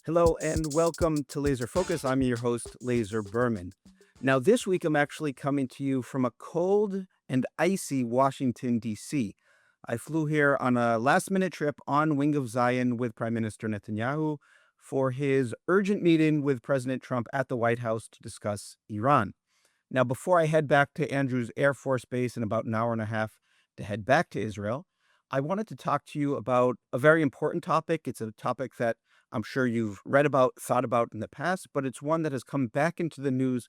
Hello and welcome to Laser Focus. I'm your host, Lazar Berman. Now, this week I'm actually coming to you from a cold and icy Washington, D.C. I flew here on a last minute trip on Wing of Zion with Prime Minister Netanyahu for his urgent meeting with President Trump at the White House to discuss Iran. Now, before I head back to Andrews Air Force Base in about an hour and a half to head back to Israel, I wanted to talk to you about a very important topic. It's a topic that I'm sure you've read about, thought about in the past, but it's one that has come back into the news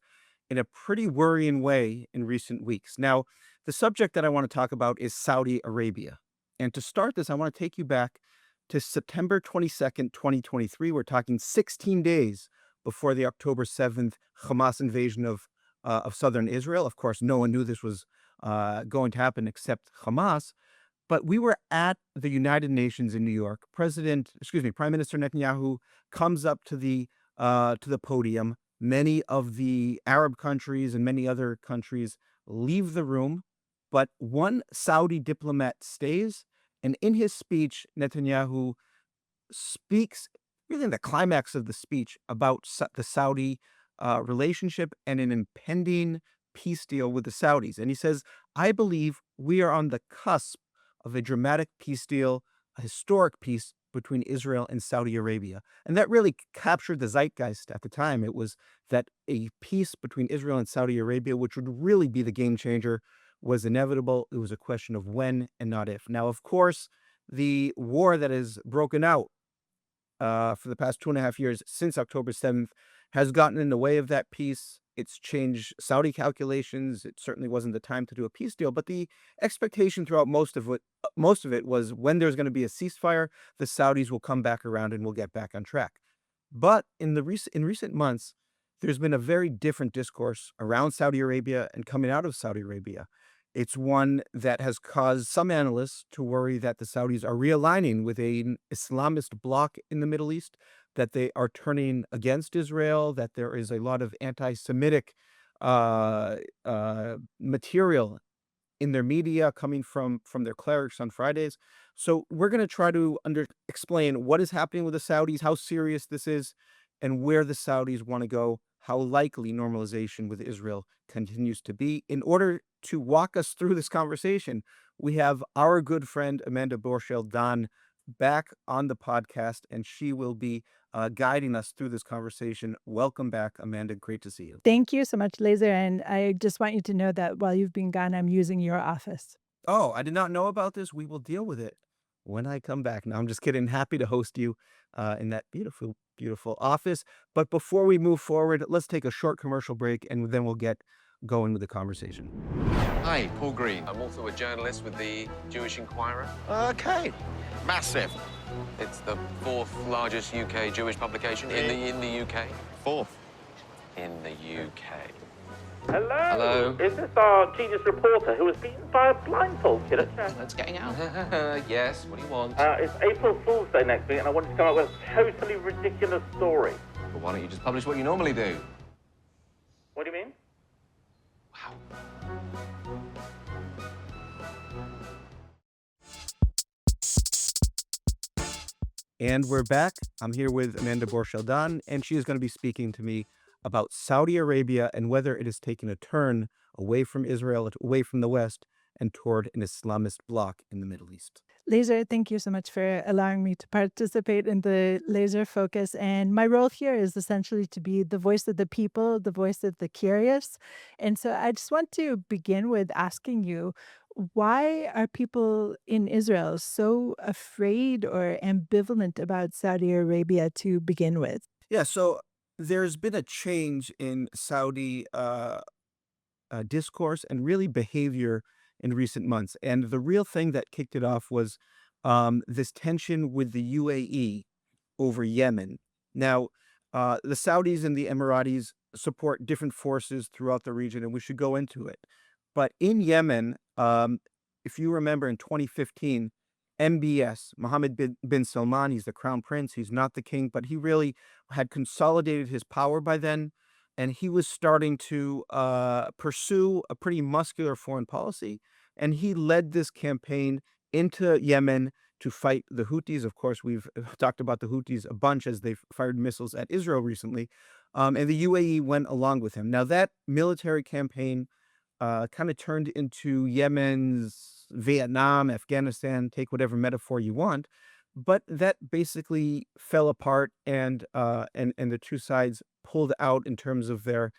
in a pretty worrying way in recent weeks. Now, the subject that I want to talk about is Saudi Arabia. And to start this, I want to take you back to September 22nd, 2023. We're talking 16 days before the October 7th Hamas invasion of southern Israel. Of course, no one knew this was going to happen except Hamas. But we were at the United Nations in New York. Prime Minister Netanyahu comes up to the podium. Many of the Arab countries and many other countries leave the room, but one Saudi diplomat stays. And in his speech, Netanyahu speaks really in the climax of the speech about the Saudi relationship and an impending peace deal with the Saudis. And he says, I believe we are on the cusp of a dramatic peace deal, a historic peace between Israel and Saudi Arabia. And that really captured the zeitgeist at the time. It was that a peace between Israel and Saudi Arabia, which would really be the game changer, was inevitable. It was a question of when and not if. Now, of course, the war that has broken out for the past 2.5 years since October 7th has gotten in the way of that peace. It's changed Saudi calculations. It certainly wasn't the time to do a peace deal, but the expectation throughout most of it was when there's going to be a ceasefire, the Saudis will come back around and we'll get back on track. But in recent months, there's been a very different discourse around Saudi Arabia and coming out of Saudi Arabia. It's one that has caused some analysts to worry that the Saudis are realigning with an Islamist bloc in the Middle East, that they are turning against Israel, that there is a lot of anti-Semitic material in their media coming from their clerics on Fridays. So we're going to try to explain what is happening with the Saudis, how serious this is, and where the Saudis want to go, how likely normalization with Israel continues to be. In order to walk us through this conversation, we have our good friend Amanda Borschel-Dan back on the podcast, and she will be guiding us through this conversation. Welcome back, Amanda. Great to see you. Thank you so much, Laser. And I just want you to know that while you've been gone, I'm using your office. Oh, I did not know about this. We will deal with it when I come back. No, I'm just kidding. Happy to host you in that beautiful, beautiful office. But before we move forward, let's take a short commercial break and then we'll get going with the conversation. Hi, Paul Green. I'm also a journalist with the Jewish Inquirer. Okay, massive. It's the fourth largest UK Jewish publication in the UK. Fourth. In the UK. Hello. Hello. Is this our genius reporter who was beaten by a blindfold kid at church? That's getting out. Yes, what do you want? It's April Fool's Day next week, and I wanted to come up with a totally ridiculous story. Well, why don't you just publish what you normally do? What do you mean? Wow. And we're back. I'm here with Amanda Borschel-Dan, and she is going to be speaking to me about Saudi Arabia and whether it has taken a turn away from Israel, away from the West, and toward an Islamist bloc in the Middle East. Laser, thank you so much for allowing me to participate in the Laser Focus. And my role here is essentially to be the voice of the people, the voice of the curious. And so I just want to begin with asking you, why are people in Israel so afraid or ambivalent about Saudi Arabia to begin with? Yeah, so there's been a change in Saudi discourse and really behavior in recent months. And the real thing that kicked it off was this tension with the UAE over Yemen. Now, the Saudis and the Emiratis support different forces throughout the region, and we should go into it. But in Yemen, if you remember in 2015, MBS, Mohammed bin Salman, he's the crown prince, he's not the king, but he really had consolidated his power by then. And he was starting to pursue a pretty muscular foreign policy. And he led this campaign into Yemen to fight the Houthis. Of course, we've talked about the Houthis a bunch as they've fired missiles at Israel recently. And the UAE went along with him. Now, that military campaign kind of turned into Yemen's Vietnam, Afghanistan, take whatever metaphor you want. But that basically fell apart, and the two sides pulled out in terms of their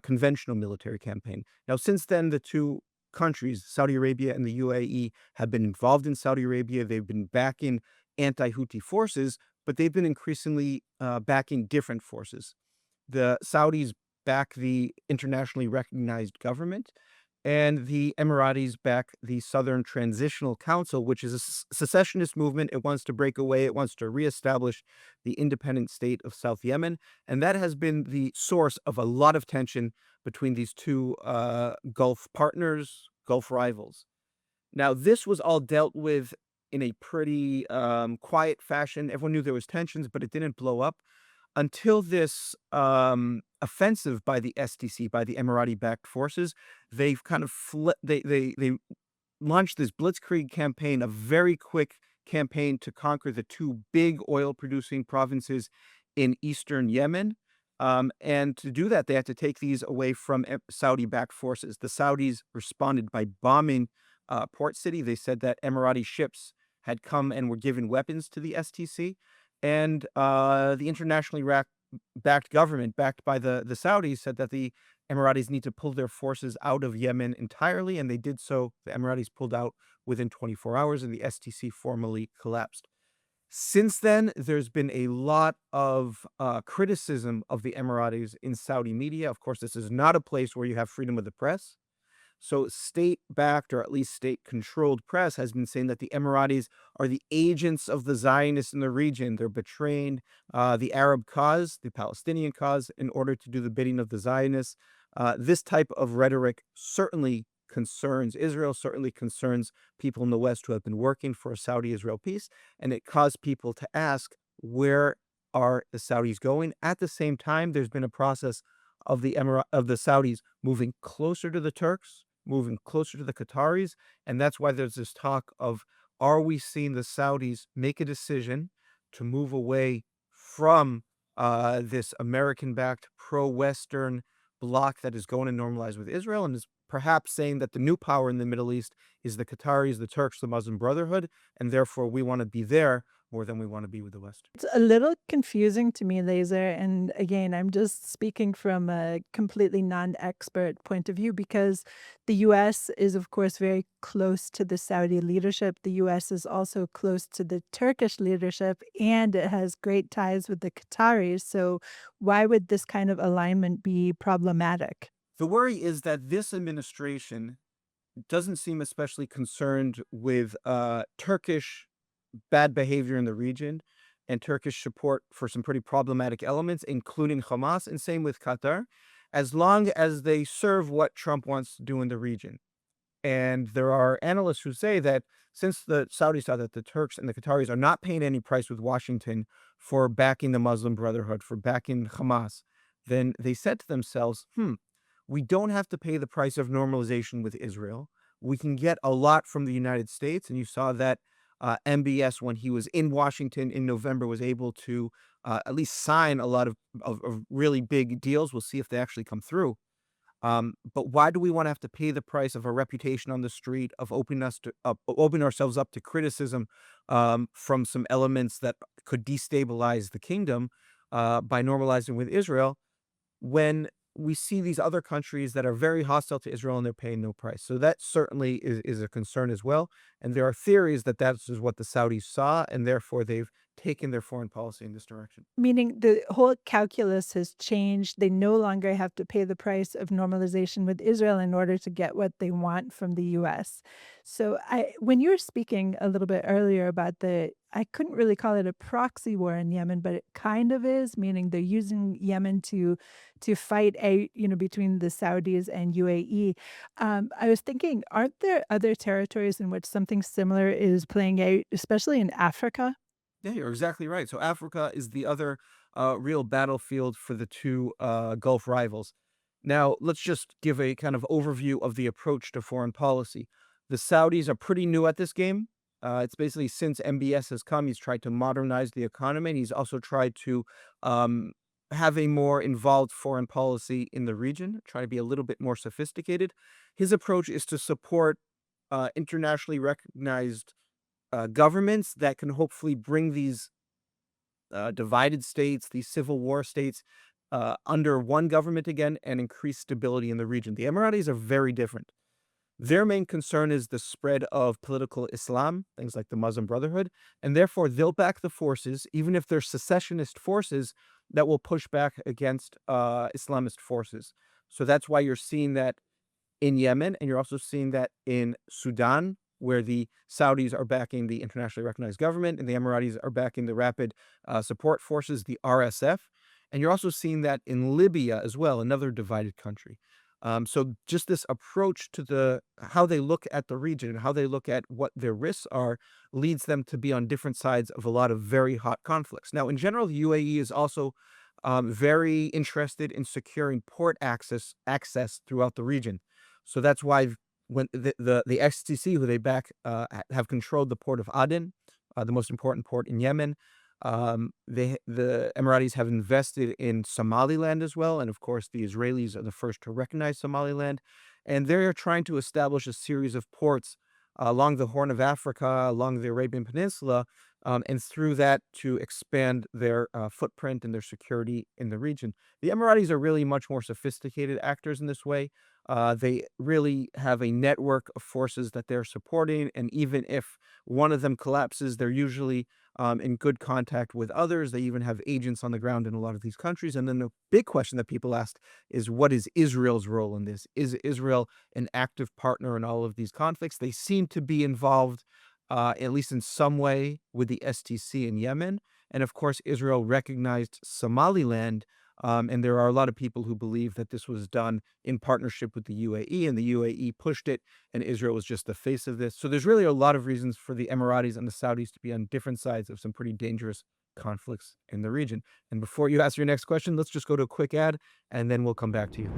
conventional military campaign. Now, since then, the two countries, Saudi Arabia and the UAE, have been involved in Saudi Arabia. They've been backing anti-Houthi forces, but they've been increasingly backing different forces. The Saudis back the internationally recognized government, and the Emiratis back the Southern Transitional Council, which is a secessionist movement. It wants to break away. It wants to reestablish the independent state of South Yemen. And that has been the source of a lot of tension between these two Gulf partners, Gulf rivals. Now, this was all dealt with in a pretty quiet fashion. Everyone knew there was tensions, but it didn't blow up until this offensive by the STC, by the Emirati-backed forces. They've kind of they launched this blitzkrieg campaign, a very quick campaign to conquer the two big oil-producing provinces in eastern Yemen. And to do that, they had to take these away from Saudi-backed forces. The Saudis responded by bombing Port City. They said that Emirati ships had come and were given weapons to the STC. And the internationally backed government, backed by the Saudis, said that the Emiratis need to pull their forces out of Yemen entirely, and they did so. The Emiratis pulled out within 24 hours, and the STC formally collapsed. Since then, there's been a lot of criticism of the Emiratis in Saudi media. Of course, this is not a place where you have freedom of the press. So state-backed, or at least state-controlled press has been saying that the Emiratis are the agents of the Zionists in the region. They're betraying the Arab cause, the Palestinian cause, in order to do the bidding of the Zionists. This type of rhetoric certainly concerns Israel, certainly concerns people in the West who have been working for a Saudi-Israel peace, and it caused people to ask, where are the Saudis going? At the same time, there's been a process of the Saudis moving closer to the Turks, moving closer to the Qataris, and that's why there's this talk of, are we seeing the Saudis make a decision to move away from this American-backed pro-Western bloc that is going to normalize with Israel, and is perhaps saying that the new power in the Middle East is the Qataris, the Turks, the Muslim Brotherhood, and therefore we want to be there more than we want to be with the West. It's a little confusing to me, Lazar. And again, I'm just speaking from a completely non-expert point of view because the US is, of course, very close to the Saudi leadership. The US is also close to the Turkish leadership, and it has great ties with the Qataris. So why would this kind of alignment be problematic? The worry is that this administration doesn't seem especially concerned with Turkish bad behavior in the region and Turkish support for some pretty problematic elements, including Hamas, and same with Qatar, as long as they serve what Trump wants to do in the region. And there are analysts who say that since the Saudis saw that the Turks and the Qataris are not paying any price with Washington for backing the Muslim Brotherhood, for backing Hamas, then they said to themselves, we don't have to pay the price of normalization with Israel. We can get a lot from the United States. And you saw that MBS, when he was in Washington in November, was able to at least sign a lot of really big deals. We'll see if they actually come through. But why do we want to have to pay the price of our reputation on the street, of opening ourselves up to criticism from some elements that could destabilize the kingdom by normalizing with Israel, when we see these other countries that are very hostile to Israel and they're paying no price? So that certainly is a concern as well. And there are theories that that is what the Saudis saw, and therefore they've taken their foreign policy in this direction. Meaning the whole calculus has changed. They no longer have to pay the price of normalization with Israel in order to get what they want from the US. So when you were speaking a little bit earlier about I couldn't really call it a proxy war in Yemen, but it kind of is, meaning they're using Yemen to fight between the Saudis and UAE. I was thinking, aren't there other territories in which something similar is playing out, especially in Africa? Yeah, you're exactly right. So Africa is the other real battlefield for the two Gulf rivals. Now, let's just give a kind of overview of the approach to foreign policy. The Saudis are pretty new at this game. It's basically since MBS has come, he's tried to modernize the economy, and he's also tried to um, have a more involved foreign policy in the region, try to be a little bit more sophisticated. His approach is to support internationally recognized governments that can hopefully bring these divided states, these civil war states, under one government again and increase stability in the region. The Emiratis are very different. Their main concern is the spread of political Islam, things like the Muslim Brotherhood, and therefore they'll back the forces, even if they're secessionist forces that will push back against Islamist forces. So that's why you're seeing that in Yemen, and you're also seeing that in Sudan, where the Saudis are backing the internationally recognized government and the Emiratis are backing the Rapid Support Forces, the RSF. And you're also seeing that in Libya as well, another divided country. So just this approach to how they look at the region and how they look at what their risks are leads them to be on different sides of a lot of very hot conflicts. Now, in general, the UAE is also very interested in securing port access throughout the region. So that's why when the XTC, who they back, have controlled the port of Aden, the most important port in Yemen. The Emiratis have invested in Somaliland as well, and of course, the Israelis are the first to recognize Somaliland, and they're trying to establish a series of ports along the Horn of Africa, along the Arabian Peninsula, and through that to expand their footprint and their security in the region. The Emiratis are really much more sophisticated actors in this way. They really have a network of forces that they're supporting, and even if one of them collapses, they're usually in good contact with others. They even have agents on the ground in a lot of these countries. And then the big question that people ask is, what is Israel's role in this? Is Israel an active partner in all of these conflicts? They seem to be involved, at least in some way, with the STC in Yemen. And of course, Israel recognized Somaliland. And there are a lot of people who believe that this was done in partnership with the UAE, and the UAE pushed it, and Israel was just the face of this. So there's really a lot of reasons for the Emiratis and the Saudis to be on different sides of some pretty dangerous conflicts in the region. And before you ask your next question, let's just go to a quick ad, and then we'll come back to you.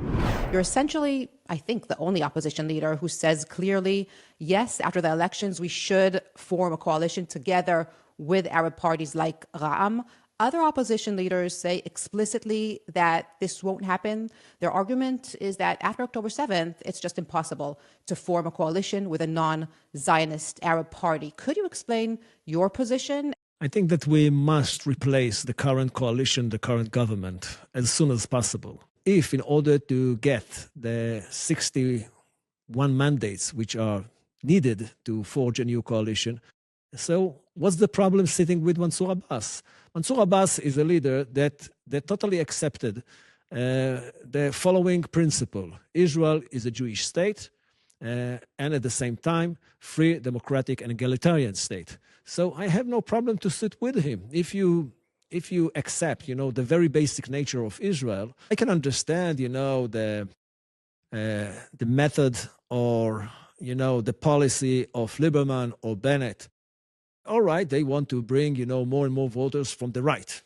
You're essentially, I think, the only opposition leader who says clearly, yes, after the elections, we should form a coalition together with Arab parties like Ra'am. Other opposition leaders say explicitly that this won't happen. Their argument is that after October 7th, it's just impossible to form a coalition with a non-Zionist Arab party. Could you explain your position? I think that we must replace the current coalition, the current government, as soon as possible. If, in order to get the 61 mandates which are needed to forge a new coalition, so what's the problem sitting with Mansour Abbas? Mansour Abbas is a leader that totally accepted the following principle. Israel is a Jewish state, and at the same time, free, democratic, and egalitarian state. So I have no problem to sit with him. If you accept, the very basic nature of Israel, I can understand, the method or, the policy of Lieberman or Bennett. All right, they want to bring, more and more voters from the right.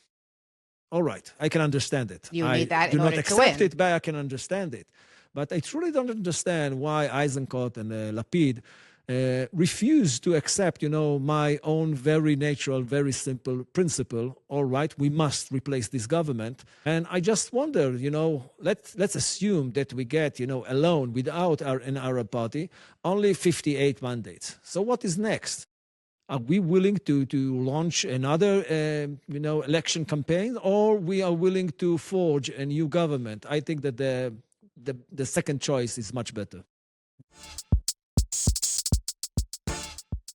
All right, I can understand it. You need that in order to win. I do not accept it, but I can understand it. But I truly don't understand why Eisenkot and Lapid refuse to accept, my own very natural, very simple principle. All right, we must replace this government. And I just wonder, let's assume that we get, alone, without an Arab party, only 58 mandates. So what is next? Are we willing to launch another, election campaign, or we are willing to forge a new government? I think that the second choice is much better.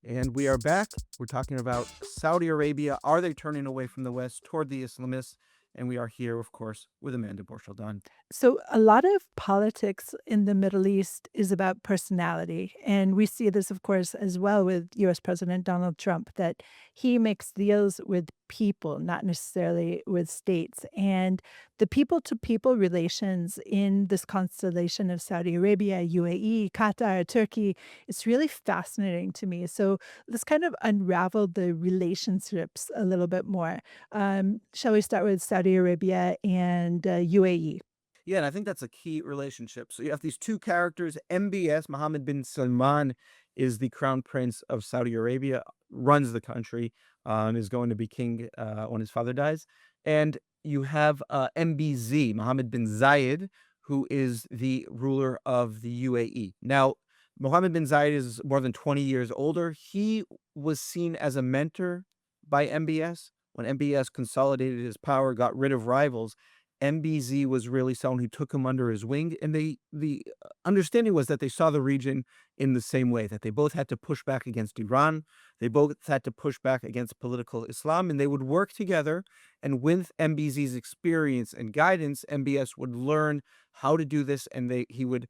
And we are back. We're talking about Saudi Arabia. Are they turning away from the West toward the Islamists? And we are here, of course, with Amanda Borshel-Dan. So a lot of politics in the Middle East is about personality. And we see this, of course, as well with U.S. President Donald Trump, that he makes deals with people, not necessarily with states. And the people-to-people relations in this constellation of Saudi Arabia, UAE, Qatar, Turkey, it's really fascinating to me. So let's kind of unravel the relationships a little bit more. Shall we start with Saudi Arabia and UAE? Yeah, and I think that's a key relationship. So you have these two characters. MBS, Mohammed bin Salman, is the crown prince of Saudi Arabia, runs the country, and is going to be king when his father dies. And you have MBZ, Mohammed bin Zayed, who is the ruler of the UAE. Now, Mohammed bin Zayed is more than 20 years older. He was seen as a mentor by MBS. When MBS consolidated his power, got rid of rivals, MBZ was really someone who took him under his wing. And the understanding was that they saw the region in the same way, that they both had to push back against Iran. They both had to push back against political Islam, and they would work together. And with MBZ's experience and guidance, MBS would learn how to do this, and he would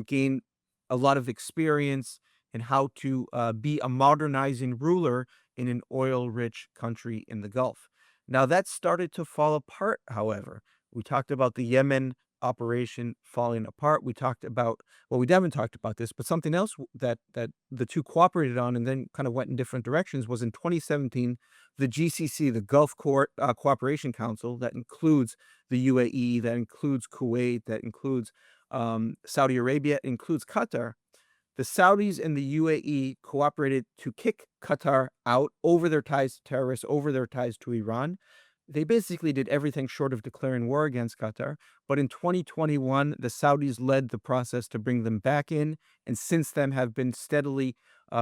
gain a lot of experience in how to be a modernizing ruler in an oil-rich country in the Gulf. Now, that started to fall apart, however. We talked about the Yemen operation falling apart. We talked about, well, we haven't talked about this, but something else that the two cooperated on and then kind of went in different directions was in 2017, the GCC, the Gulf Cooperation Council, that includes the UAE, that includes Kuwait, that includes Saudi Arabia, includes Qatar. The Saudis and the UAE cooperated to kick Qatar out over their ties to terrorists, over their ties to Iran. They basically did everything short of declaring war against Qatar. But in 2021, the Saudis led the process to bring them back in, and since then have been steadily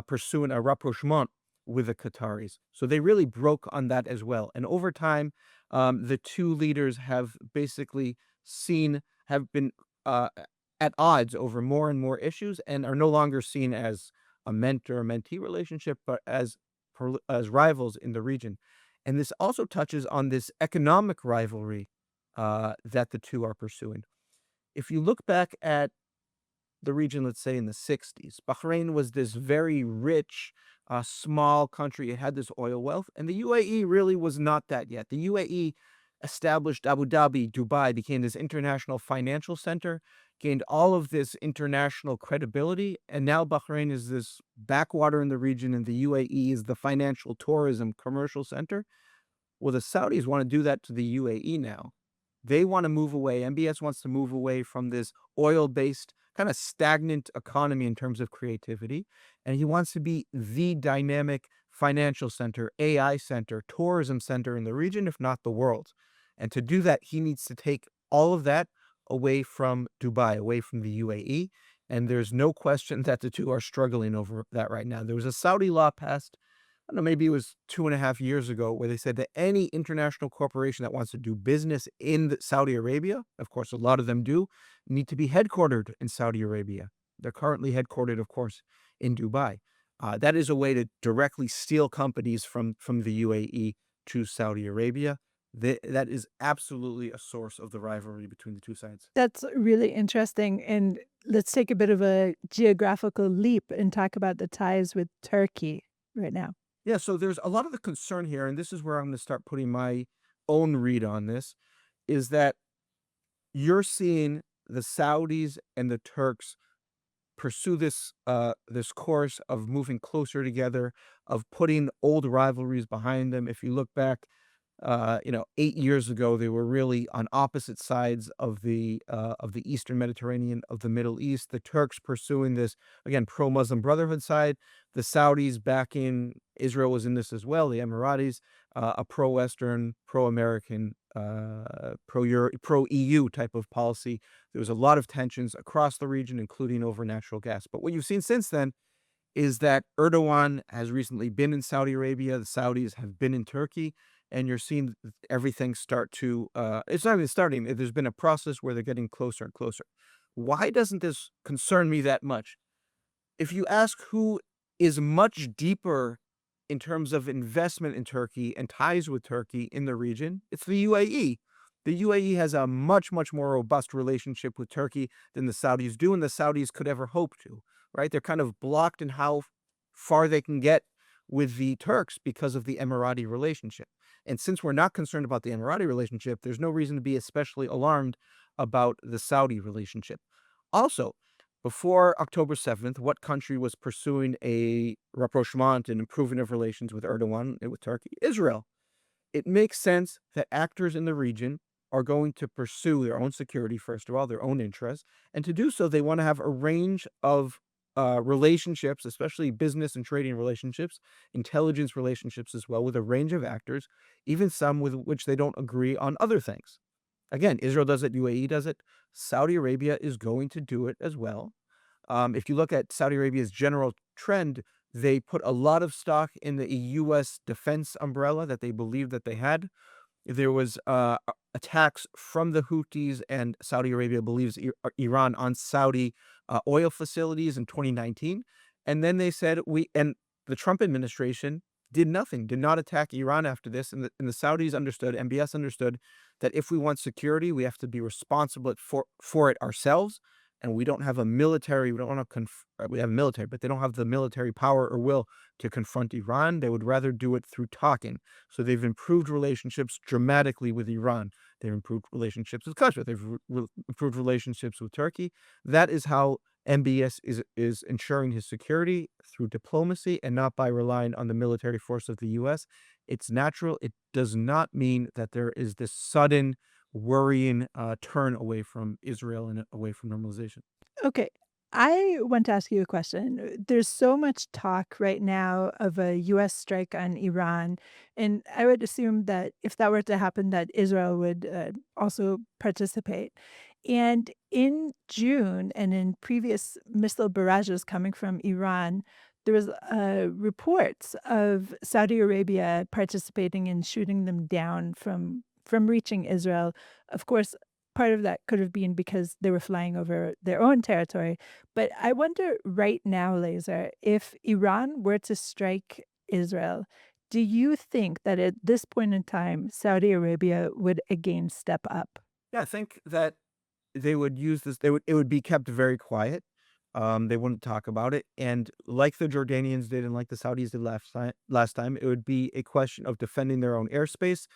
pursuing a rapprochement with the Qataris. So they really broke on that as well. And over time, the two leaders have basically have been at odds over more and more issues, and are no longer seen as a mentor-mentee relationship, but as rivals in the region. And this also touches on this economic rivalry that the two are pursuing. If you look back at the region, let's say in the 60s, Bahrain was this very rich, small country. It had this oil wealth, and the UAE really was not that yet. The UAE established Abu Dhabi, Dubai, became this international financial center, gained all of this international credibility, and now Bahrain is this backwater in the region, and the UAE is the financial tourism commercial center. Well, the Saudis want to do that to the UAE now. They want to move away. MBS wants to move away from this oil-based, kind of stagnant economy in terms of creativity, and he wants to be the dynamic financial center, AI center, tourism center in the region, if not the world. And to do that, he needs to take all of that away from Dubai, away from the UAE. And there's no question that the two are struggling over that right now. There was a Saudi law passed, I don't know, maybe it was 2.5 years ago, where they said that any international corporation that wants to do business in Saudi Arabia, of course, a lot of them do, need to be headquartered in Saudi Arabia. They're currently headquartered, of course, in Dubai. That is a way to directly steal companies from the UAE to Saudi Arabia. That is absolutely a source of the rivalry between the two sides. That's really interesting. And let's take a bit of a geographical leap and talk about the ties with Turkey right now. Yeah, so there's a lot of the concern here, and this is where I'm going to start putting my own read on this, is that you're seeing the Saudis and the Turks pursue this course of moving closer together, of putting old rivalries behind them. If you look back, 8 years ago, they were really on opposite sides of the Eastern Mediterranean, of the Middle East. The Turks pursuing this, again, pro-Muslim Brotherhood side. The Saudis backing, Israel was in this as well, the Emiratis, a pro-Western, pro-American, pro-EU type of policy. There was a lot of tensions across the region, including over natural gas. But what you've seen since then is that Erdogan has recently been in Saudi Arabia. The Saudis have been in Turkey. And you're seeing everything start to, it's not even starting. There's been a process where they're getting closer and closer. Why doesn't this concern me that much? If you ask who is much deeper in terms of investment in Turkey and ties with Turkey in the region, it's the UAE. The UAE has a much, much more robust relationship with Turkey than the Saudis do, and the Saudis could ever hope to, right? They're kind of blocked in how far they can get with the Turks because of the Emirati relationship. And since we're not concerned about the Emirati relationship, there's no reason to be especially alarmed about the Saudi relationship. Also, before October 7th, what country was pursuing a rapprochement and improving of relations with Erdogan and with Turkey? Israel. It makes sense that actors in the region are going to pursue their own security, first of all, their own interests. And to do so, they want to have a range of relationships, especially business and trading relationships, intelligence relationships as well, with a range of actors, even some with which they don't agree on other things. Again, Israel does it, UAE does it. Saudi Arabia is going to do it as well. If you look at Saudi Arabia's general trend, they put a lot of stock in the U.S. defense umbrella that they believed that they had. There was attacks from the Houthis, and Saudi Arabia believes Iran on Saudi oil facilities in 2019. And then they said and the Trump administration did nothing, did not attack Iran after this. And the Saudis understood, MBS understood, that if we want security, we have to be responsible for it ourselves. And we don't have a military, we don't want to, we have a military, but they don't have the military power or will to confront Iran. They would rather do it through talking. So they've improved relationships dramatically with Iran. They've improved relationships with Qatar. They've improved relationships with Turkey. That is how MBS is ensuring his security, through diplomacy and not by relying on the military force of the U.S. It's natural. It does not mean that there is this sudden worrying turn away from Israel and away from normalization. Okay. I want to ask you a question. There's so much talk right now of a US strike on Iran, and I would assume that if that were to happen, that Israel would also participate. And in June and in previous missile barrages coming from Iran, there was reports of Saudi Arabia participating in shooting them down from reaching Israel. Of course, part of that could have been because they were flying over their own territory. But I wonder right now, Lazar, if Iran were to strike Israel, do you think that at this point in time, Saudi Arabia would again step up? Yeah, I think that they would use this. It would be kept very quiet. They wouldn't talk about it, and like the Jordanians did, and like the Saudis did last time, it would be a question of defending their own airspace.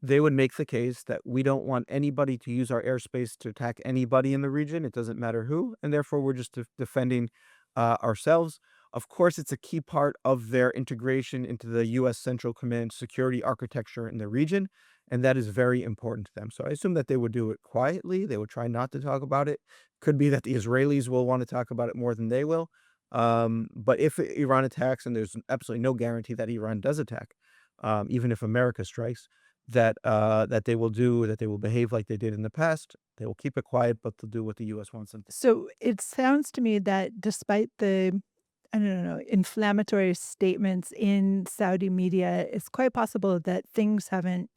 They would make the case that we don't want anybody to use our airspace to attack anybody in the region. It doesn't matter who, and therefore we're just defending ourselves. Of course, it's a key part of their integration into the U.S. Central Command security architecture in the region, and that is very important to them. So I assume that they would do it quietly. They would try not to talk about it. Could be that the Israelis will want to talk about it more than they will. But if Iran attacks, and there's absolutely no guarantee that Iran does attack, even if America strikes, that they will behave like they did in the past. They will keep it quiet, but they'll do what the U.S. wants them to. So it sounds to me that despite the, I don't know, inflammatory statements in Saudi media, it's quite possible that things haven't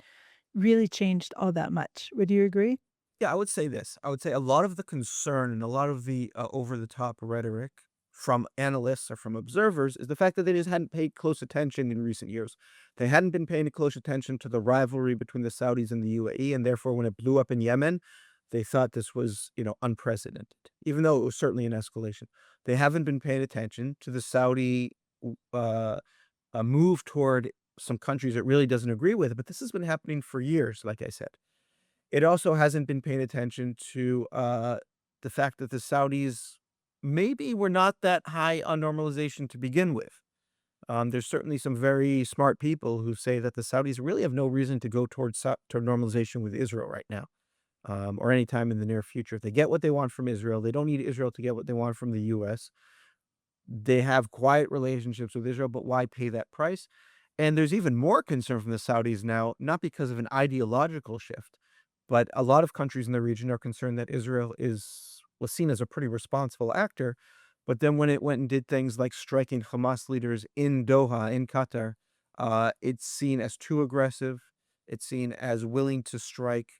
really changed all that much. Would you agree? Yeah, I would say this. I would say a lot of the concern and a lot of the over-the-top rhetoric from analysts or from observers is the fact that they just hadn't paid close attention in recent years. They hadn't been paying close attention to the rivalry between the Saudis and the UAE, and therefore, when it blew up in Yemen, they thought this was, unprecedented, even though it was certainly an escalation. They haven't been paying attention to the Saudi uh, move toward some countries it really doesn't agree with, but this has been happening for years, like I said. It also hasn't been paying attention to the fact that the Saudis maybe were not that high on normalization to begin with. There's certainly some very smart people who say that the Saudis really have no reason to go toward normalization with Israel right now, or anytime in the near future. If they get what they want from Israel, they don't need Israel to get what they want from the U.S. They have quiet relationships with Israel, but why pay that price? And there's even more concern from the Saudis now, not because of an ideological shift, but a lot of countries in the region are concerned that Israel was seen as a pretty responsible actor. But then when it went and did things like striking Hamas leaders in Doha, in Qatar, it's seen as too aggressive. It's seen as willing to strike.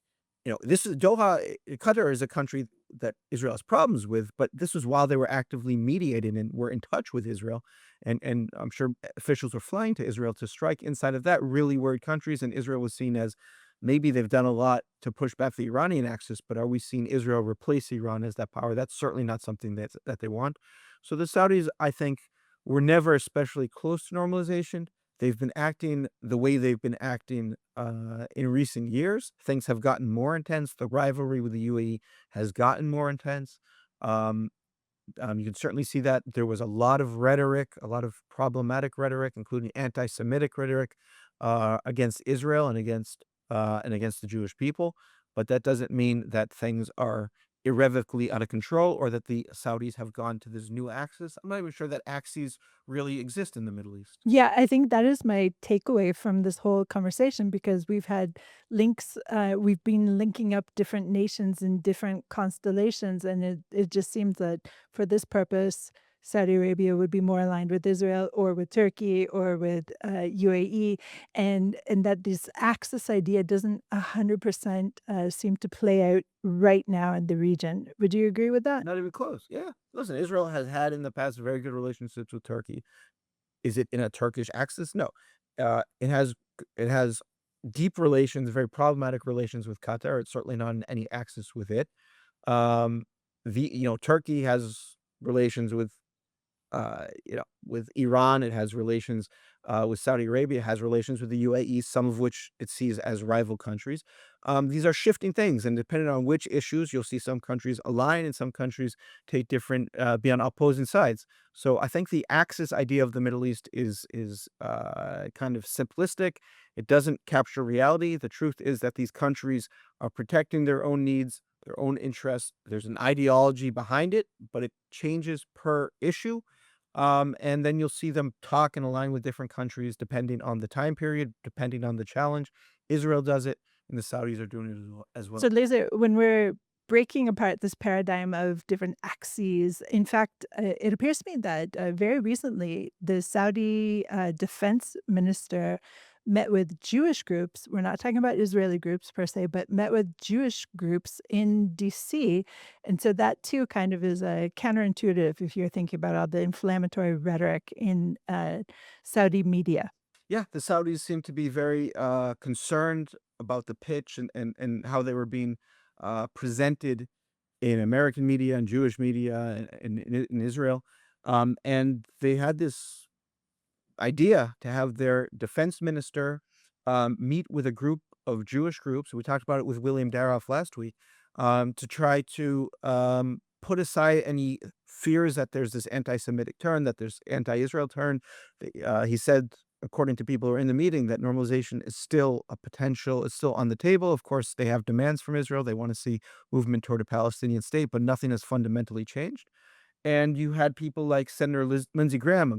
This is Doha. Qatar is a country that Israel has problems with, but this was while they were actively mediating and were in touch with Israel. And I'm sure officials were flying to Israel to strike inside of that really worried countries. And Israel was seen as maybe they've done a lot to push back the Iranian axis, but are we seeing Israel replace Iran as that power? That's certainly not something that they want. So the Saudis, I think, were never especially close to normalization. They've been acting the way they've been acting in recent years. Things have gotten more intense. The rivalry with the UAE has gotten more intense. Um, you can certainly see that there was a lot of rhetoric, a lot of problematic rhetoric, including anti-Semitic rhetoric against Israel and against the Jewish people. But that doesn't mean that things are irrevocably out of control, or that the Saudis have gone to this new axis. I'm not even sure that axes really exist in the Middle East. Yeah, I think that is my takeaway from this whole conversation because we've had links, we've been linking up different nations in different constellations, and it just seems that for this purpose, Saudi Arabia would be more aligned with Israel or with Turkey or with UAE, and that this axis idea doesn't 100% seem to play out right now in the region. Would you agree with that? Not even close. Yeah. Listen, Israel has had in the past very good relationships with Turkey. Is it in a Turkish axis? No. It has deep relations, very problematic relations with Qatar. It's certainly not in any axis with it. Um, Turkey has relations with Iran. It has relations with Saudi Arabia. It has relations with the UAE, some of which it sees as rival countries. These are shifting things, and depending on which issues, you'll see some countries align and some countries take different, be on opposing sides. So I think the axis idea of the Middle East is kind of simplistic. It doesn't capture reality. The truth is that these countries are protecting their own needs, their own interests. There's an ideology behind it, but it changes per issue. And then you'll see them talk and align with different countries depending on the time period, depending on the challenge. Israel does it, and the Saudis are doing it as well. So, Laser, when we're breaking apart this paradigm of different axes, in fact, it appears to me that very recently the Saudi defense minister met with Jewish groups. We're not talking about Israeli groups per se, but met with Jewish groups in DC. And so that too kind of is counterintuitive if you're thinking about all the inflammatory rhetoric in Saudi media. Yeah, the Saudis seem to be very concerned about the pitch and how they were being presented in American media and Jewish media in Israel. And they had this idea to have their defense minister meet with a group of Jewish groups. We talked about it with William Daroff last week, to try to put aside any fears that there's this anti-Semitic turn, that there's anti-Israel turn. He said, according to people who are in the meeting, that normalization is still a potential, it's still on the table. Of course, they have demands from Israel. They want to see movement toward a Palestinian state, but nothing has fundamentally changed. And you had people like Senator Lindsey Graham, a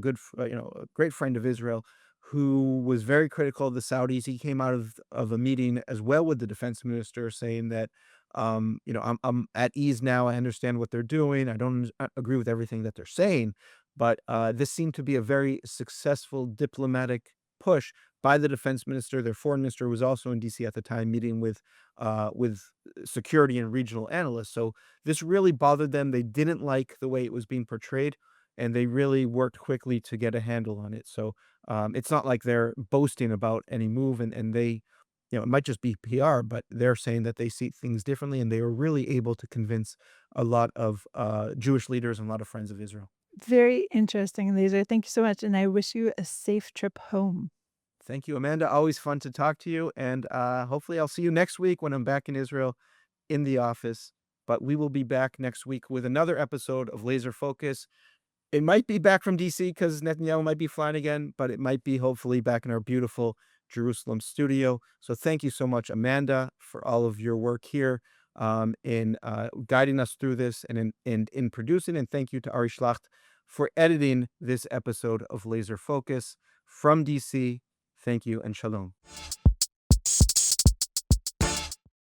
great friend of Israel, who was very critical of the Saudis. He came out of a meeting as well with the defense minister, saying that, I'm at ease now. I understand what they're doing. I don't agree with everything that they're saying, but this seemed to be a very successful diplomatic push by the defense minister. Their foreign minister was also in DC at the time, meeting with security and regional analysts. So this really bothered them. They didn't like the way it was being portrayed, and they really worked quickly to get a handle on it. So it's not like they're boasting about any move, and they, it might just be PR, but they're saying that they see things differently, and they were really able to convince a lot of Jewish leaders and a lot of friends of Israel. Very interesting, Laser. Thank you so much. And I wish you a safe trip home. Thank you, Amanda. Always fun to talk to you. And hopefully I'll see you next week when I'm back in Israel in the office. But we will be back next week with another episode of Laser Focus. It might be back from DC because Netanyahu might be flying again, but it might be hopefully back in our beautiful Jerusalem studio. So thank you so much, Amanda, for all of your work here in guiding us through this and in producing. And thank you to Ari Schlacht for editing this episode of Laser Focus from DC. Thank you and shalom.